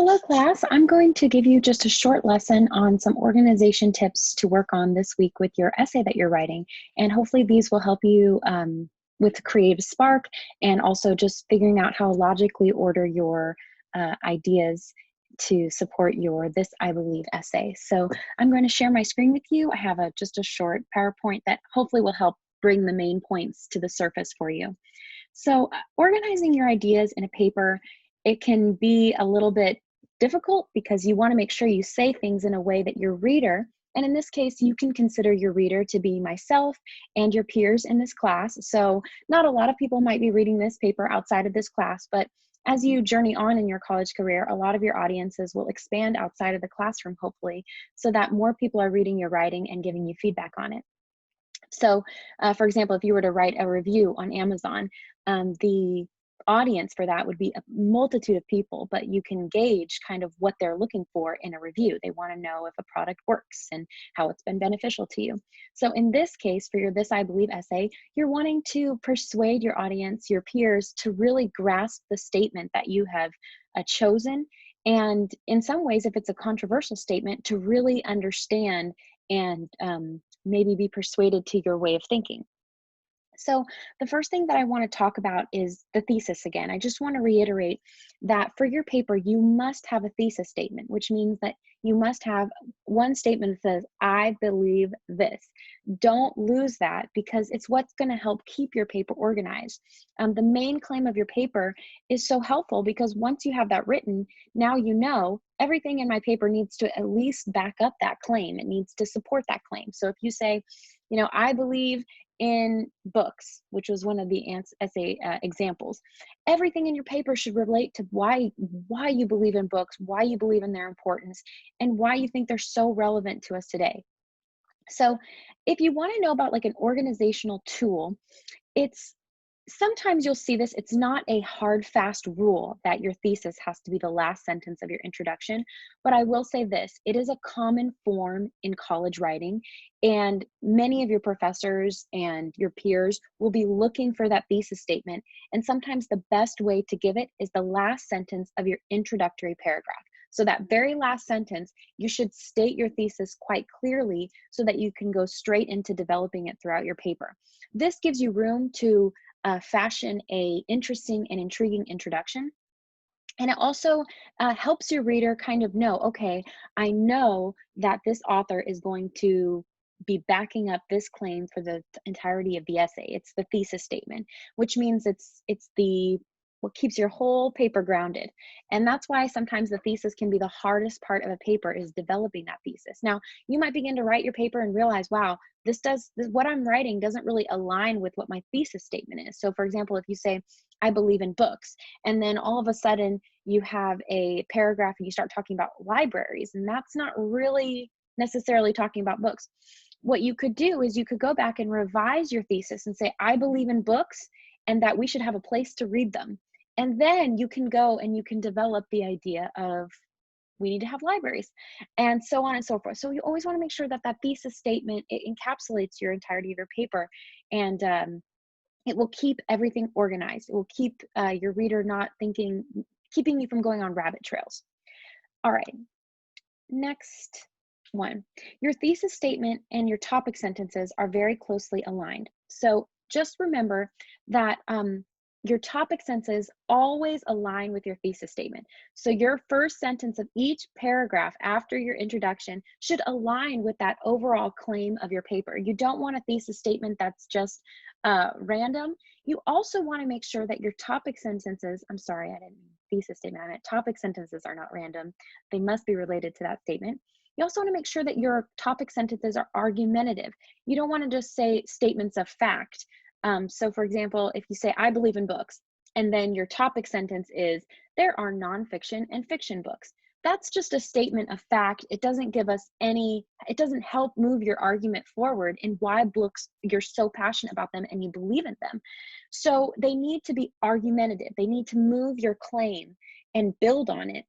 Hello, class. I'm going to give you just a short lesson on some organization tips to work on this week with your essay that you're writing. And hopefully these will help you with creative spark and also just figuring out how to logically order your ideas to support your This I Believe essay. So I'm going to share my screen with you. I have just a short PowerPoint that hopefully will help bring the main points to the surface for you. So organizing your ideas in a paper, it can be a little bit difficult because you want to make sure you say things in a way that your reader, and in this case, you can consider your reader to be myself and your peers in this class. So not a lot of people might be reading this paper outside of this class, but as you journey on in your college career, a lot of your audiences will expand outside of the classroom, hopefully, so that more people are reading your writing and giving you feedback on it. So, for example, if you were to write a review on Amazon, the audience for that would be a multitude of people, but you can gauge kind of what they're looking for in a review. They want to know if a product works and how it's been beneficial to you. So in this case, for your This I Believe essay, you're wanting to persuade your audience, your peers, to really grasp the statement that you have chosen. And in some ways, if it's a controversial statement, to really understand and maybe be persuaded to your way of thinking. So the first thing that I want to talk about is the thesis again. I just want to reiterate that for your paper, you must have a thesis statement, which means that you must have one statement that says, I believe this. Don't lose that because it's what's going to help keep your paper organized. The main claim of your paper is so helpful because once you have that written, now you know everything in my paper needs to at least back up that claim. It needs to support that claim. So if you say, I believe in books, which was one of the essay examples. Everything in your paper should relate to why you believe in books, why you believe in their importance, and why you think they're so relevant to us today. So if you want to know about like an organizational tool, it's sometimes you'll see this. It's not a hard, fast rule that your thesis has to be the last sentence of your introduction, but I will say this, it is a common form in college writing, and many of your professors and your peers will be looking for that thesis statement, and sometimes the best way to give it is the last sentence of your introductory paragraph. So that very last sentence, you should state your thesis quite clearly so that you can go straight into developing it throughout your paper. This gives you room to fashion a interesting and intriguing introduction. And it also helps your reader kind of know, okay, I know that this author is going to be backing up this claim for the entirety of the essay. It's the thesis statement, which means it's what keeps your whole paper grounded. And that's why sometimes the thesis can be the hardest part of a paper, is developing that thesis. Now, you might begin to write your paper and realize, wow, what I'm writing doesn't really align with what my thesis statement is. So for example, if you say, I believe in books, and then all of a sudden you have a paragraph and you start talking about libraries, and that's not really necessarily talking about books. What you could do is you could go back and revise your thesis and say, I believe in books and that we should have a place to read them. And then you can go and you can develop the idea of we need to have libraries, and so on and so forth. So you always want to make sure that that thesis statement, it encapsulates your entirety of your paper, and it will keep everything organized. It will keep your reader not keeping you from going on rabbit trails. All right, next one. Your thesis statement and your topic sentences are very closely aligned. So just remember that your topic sentences always align with your thesis statement. So your first sentence of each paragraph after your introduction should align with that overall claim of your paper. You don't want a thesis statement that's just random. You also want to make sure that your topic sentences, I'm sorry, I didn't mean thesis statement, I meant topic sentences are not random. They must be related to that statement. You also want to make sure that your topic sentences are argumentative. You don't want to just say statements of fact. So for example, if you say, I believe in books, and then your topic sentence is, there are nonfiction and fiction books. That's just a statement of fact. It doesn't give us it doesn't help move your argument forward in why books, you're so passionate about them and you believe in them. So they need to be argumentative. They need to move your claim and build on it.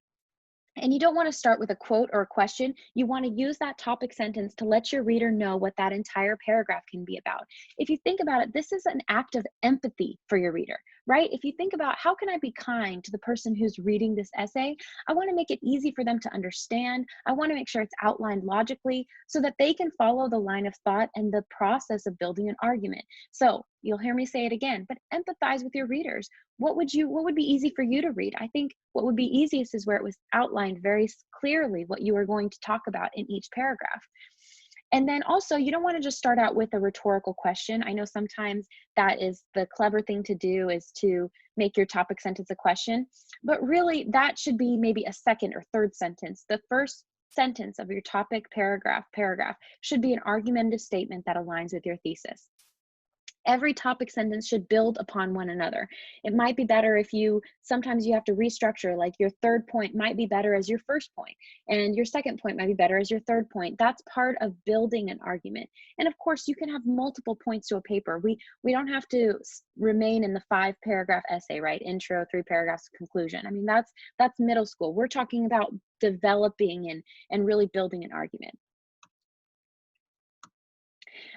And you don't want to start with a quote or a question. You want to use that topic sentence to let your reader know what that entire paragraph can be about. If you think about it, this is an act of empathy for your reader, right? If you think about how can I be kind to the person who's reading this essay, I want to make it easy for them to understand. I want to make sure it's outlined logically so that they can follow the line of thought and the process of building an argument. So you'll hear me say it again, but empathize with your readers. What would be easy for you to read? I think what would be easiest is where it was outlined very clearly what you are going to talk about in each paragraph. And then also, you don't want to just start out with a rhetorical question. I know sometimes that is the clever thing to do, is to make your topic sentence a question, but really that should be maybe a second or third sentence. The first sentence of your topic paragraph should be an argumentative statement that aligns with your thesis. Every topic sentence should build upon one another. It might be better if sometimes you have to restructure, like your third point might be better as your first point, and your second point might be better as your third point. That's part of building an argument. And of course, you can have multiple points to a paper. We don't have to remain in the 5-paragraph essay, right? Intro, 3 paragraphs, conclusion. I mean, that's middle school. We're talking about developing and really building an argument.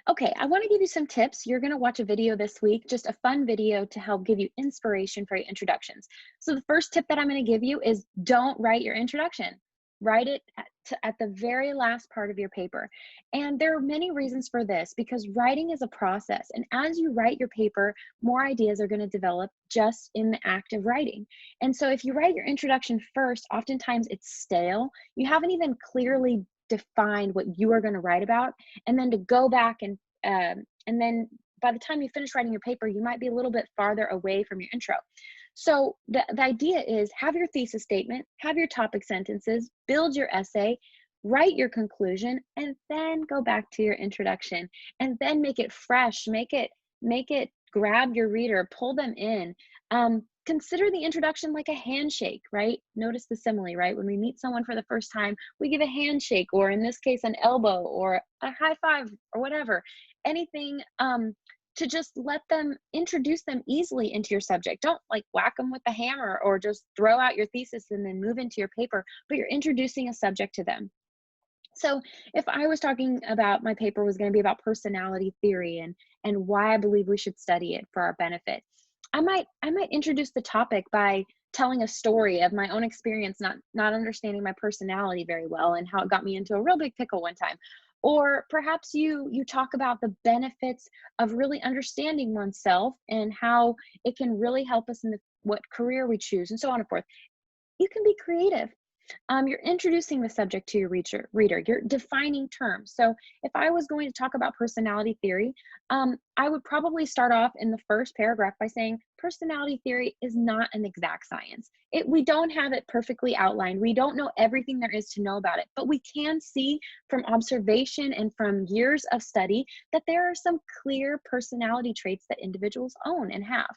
Okay, I want to give you some tips. You're going to watch a video this week, just a fun video to help give you inspiration for your introductions. So the first tip that I'm going to give you is don't write your introduction. Write it at the very last part of your paper. And there are many reasons for this, because writing is a process. And as you write your paper, more ideas are going to develop just in the act of writing. And so if you write your introduction first, oftentimes it's stale. You haven't even clearly defined what you are going to write about, and then to go back and then by the time you finish writing your paper, you might be a little bit farther away from your intro. So the idea is, have your thesis statement, have your topic sentences, build your essay, write your conclusion, and then go back to your introduction, and then make it fresh, make it grab your reader, pull them in. Consider the introduction like a handshake, right? Notice the simile, right? When we meet someone for the first time, we give a handshake, or in this case, an elbow or a high five or whatever. Anything to just let them introduce them easily into your subject. Don't like whack them with a hammer or just throw out your thesis and then move into your paper, but you're introducing a subject to them. So if I was talking about, my paper was going to be about personality theory and why I believe we should study it for our benefit, I might introduce the topic by telling a story of my own experience not understanding my personality very well and how it got me into a real big pickle one time. Or perhaps you talk about the benefits of really understanding oneself and how it can really help us in what career we choose, and so on and forth. You can be creative. You're introducing the subject to your reader. You're defining terms. So if I was going to talk about personality theory, I would probably start off in the first paragraph by saying personality theory is not an exact science. We don't have it perfectly outlined. We don't know everything there is to know about it, but we can see from observation and from years of study that there are some clear personality traits that individuals own and have.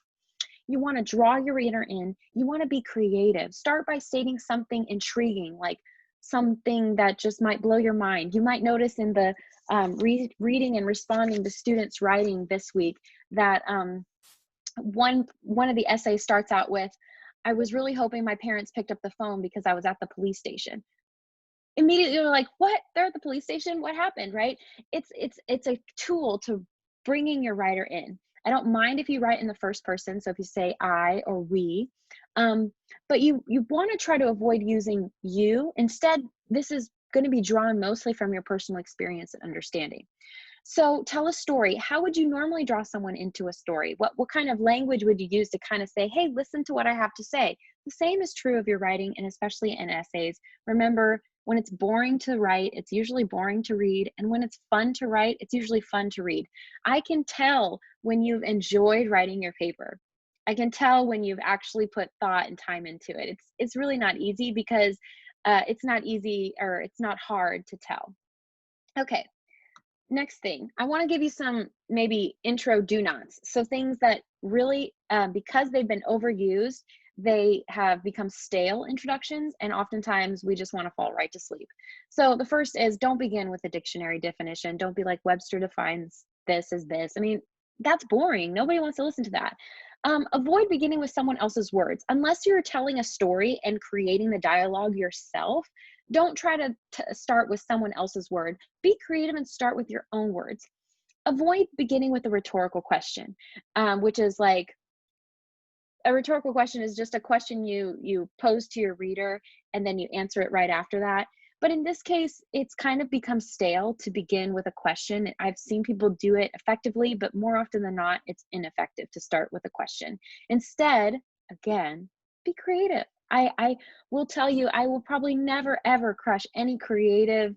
You want to draw your reader in. You want to be creative. Start by stating something intriguing, like something that just might blow your mind. You might notice in the reading and responding to students' writing this week that one of the essays starts out with, "I was really hoping my parents picked up the phone because I was at the police station." Immediately you're like, "What? They're at the police station? What happened?" Right? It's a tool to bringing your writer in. I don't mind if you write in the first person, so if you say I or we, but you want to try to avoid using you. Instead, this is going to be drawn mostly from your personal experience and understanding. So tell a story. How would you normally draw someone into a story? What kind of language would you use to kind of say, "Hey, listen to what I have to say"? The same is true of your writing, and especially in essays. Remember, when it's boring to write, it's usually boring to read. And when it's fun to write, it's usually fun to read. I can tell when you've enjoyed writing your paper. I can tell when you've actually put thought and time into it. It's really not easy, because it's not easy, or it's not hard to tell. Okay. Next thing, I want to give you some maybe intro do nots. So things that really, because they've been overused, they have become stale introductions, and oftentimes we just want to fall right to sleep. So the first is, don't begin with a dictionary definition. Don't be like, Webster defines this as this. I mean, that's boring. Nobody wants to listen to that. Avoid beginning with someone else's words. Unless you're telling a story and creating the dialogue yourself, don't try to start with someone else's word. Be creative and start with your own words. Avoid beginning with a rhetorical question, which is like, a rhetorical question is just a question you pose to your reader and then you answer it right after that. But in this case, it's kind of become stale to begin with a question. I've seen people do it effectively, but more often than not, it's ineffective to start with a question. Instead, again, be creative. I will tell you, I will probably never ever crush any creative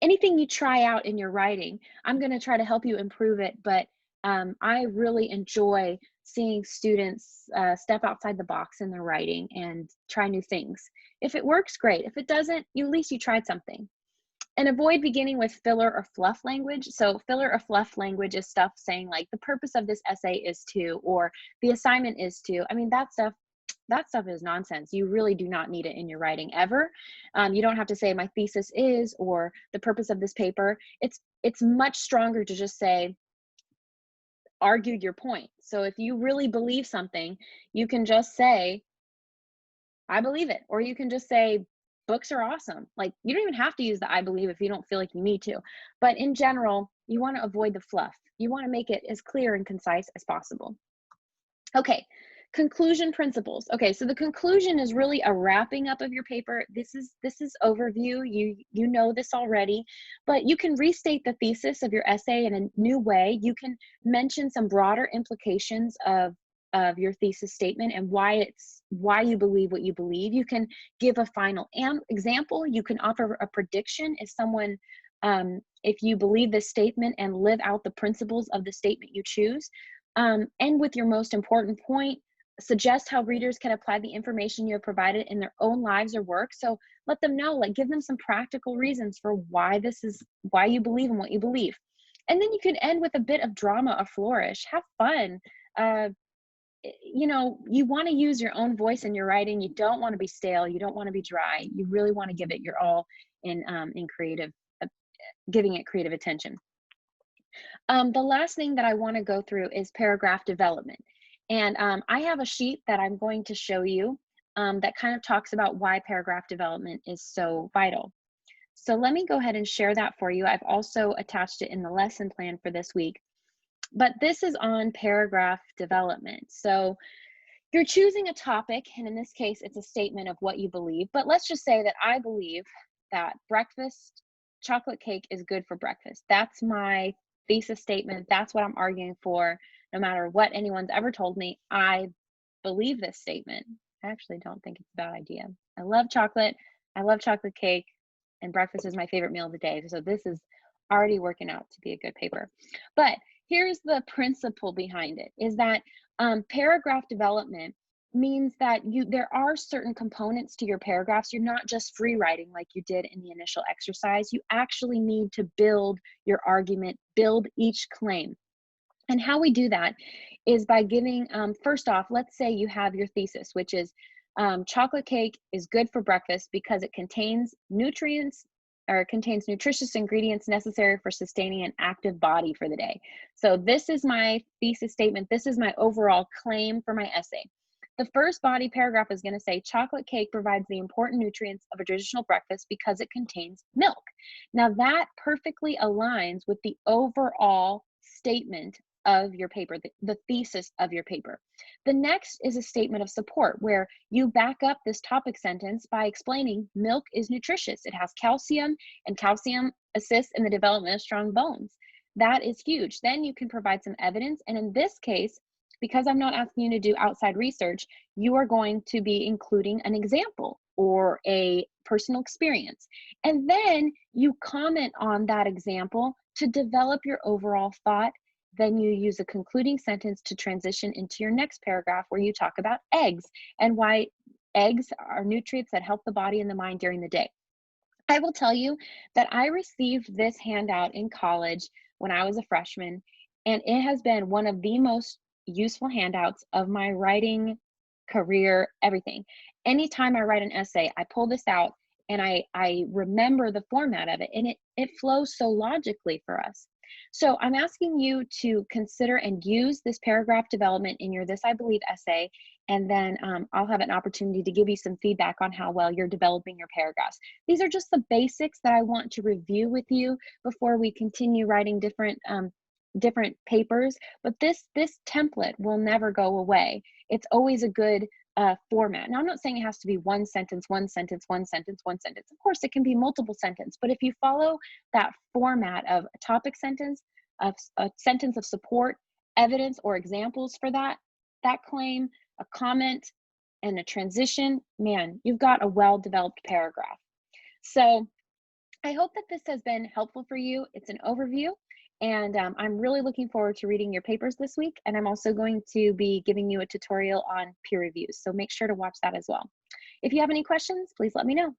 anything you try out in your writing. I'm going to try to help you improve it, but I really enjoy seeing students step outside the box in their writing and try new things. If it works, great. If it doesn't, at least you tried something. And avoid beginning with filler or fluff language. So filler or fluff language is stuff saying like the purpose of this essay is to, or the assignment is to. I mean, that stuff is nonsense. You really do not need it in your writing ever. You don't have to say my thesis is, or the purpose of this paper. It's much stronger to just say, argued your point. So if you really believe something, you can just say, I believe it. Or you can just say, books are awesome. Like, you don't even have to use the I believe if you don't feel like you need to. But in general, you want to avoid the fluff. You want to make it as clear and concise as possible. Okay, conclusion principles. Okay, so the conclusion is really a wrapping up of your paper. This is overview. You know this already, but you can restate the thesis of your essay in a new way. You can mention some broader implications of your thesis statement and why you believe what you believe. You can give a final example. You can offer a prediction if you believe this statement and live out the principles of the statement you choose. End with your most important point. Suggest how readers can apply the information you have provided in their own lives or work. So let them know, like, give them some practical reasons for why you believe in what you believe. And then you can end with a bit of drama, a flourish. Have fun. You want to use your own voice in your writing. You don't want to be stale. You don't want to be dry. You really want to give it your all in creative, giving it creative attention. The last thing that I want to go through is paragraph development. And I have a sheet that I'm going to show you that kind of talks about why paragraph development is so vital. So let me go ahead and share that for you. I've also attached it in the lesson plan for this week. But this is on paragraph development. So you're choosing a topic, and in this case, it's a statement of what you believe. But let's just say that I believe that chocolate cake is good for breakfast. That's my thesis statement. That's what I'm arguing for. No matter what anyone's ever told me, I believe this statement. I actually don't think it's a bad idea. I love chocolate. I love chocolate cake, and breakfast is my favorite meal of the day. So this is already working out to be a good paper. But here's the principle behind it, is that paragraph development means that there are certain components to your paragraphs. You're not just free writing like you did in the initial exercise. You actually need to build your argument, build each claim. And how we do that is by giving, first off, let's say you have your thesis, which is chocolate cake is good for breakfast because it contains nutrients, or it contains nutritious ingredients necessary for sustaining an active body for the day. So this is my thesis statement. This is my overall claim for my essay. The first body paragraph is going to say chocolate cake provides the important nutrients of a traditional breakfast because it contains milk. Now that perfectly aligns with the overall statement of your paper, the thesis of your paper. The next is a statement of support where you back up this topic sentence by explaining milk is nutritious. It has calcium, and calcium assists in the development of strong bones. That is huge. Then you can provide some evidence. And in this case, because I'm not asking you to do outside research, you are going to be including an example or a personal experience. And then you comment on that example to develop your overall thought. Then you use a concluding sentence to transition into your next paragraph where you talk about eggs and why eggs are nutrients that help the body and the mind during the day. I will tell you that I received this handout in college when I was a freshman, and it has been one of the most useful handouts of my writing career, everything. Anytime I write an essay, I pull this out and I remember the format of it, and it flows so logically for us. So I'm asking you to consider and use this paragraph development in your This I Believe essay, and then I'll have an opportunity to give you some feedback on how well you're developing your paragraphs. These are just the basics that I want to review with you before we continue writing different papers, but this template will never go away. It's always a good format. Now, I'm not saying it has to be one sentence, one sentence, one sentence, one sentence. Of course, it can be multiple sentences, but if you follow that format of a topic sentence, of a sentence of support, evidence or examples for that claim, a comment, and a transition, man, you've got a well-developed paragraph. So I hope that this has been helpful for you. It's an overview, and I'm really looking forward to reading your papers this week. And I'm also going to be giving you a tutorial on peer reviews, so make sure to watch that as well. If you have any questions, please let me know.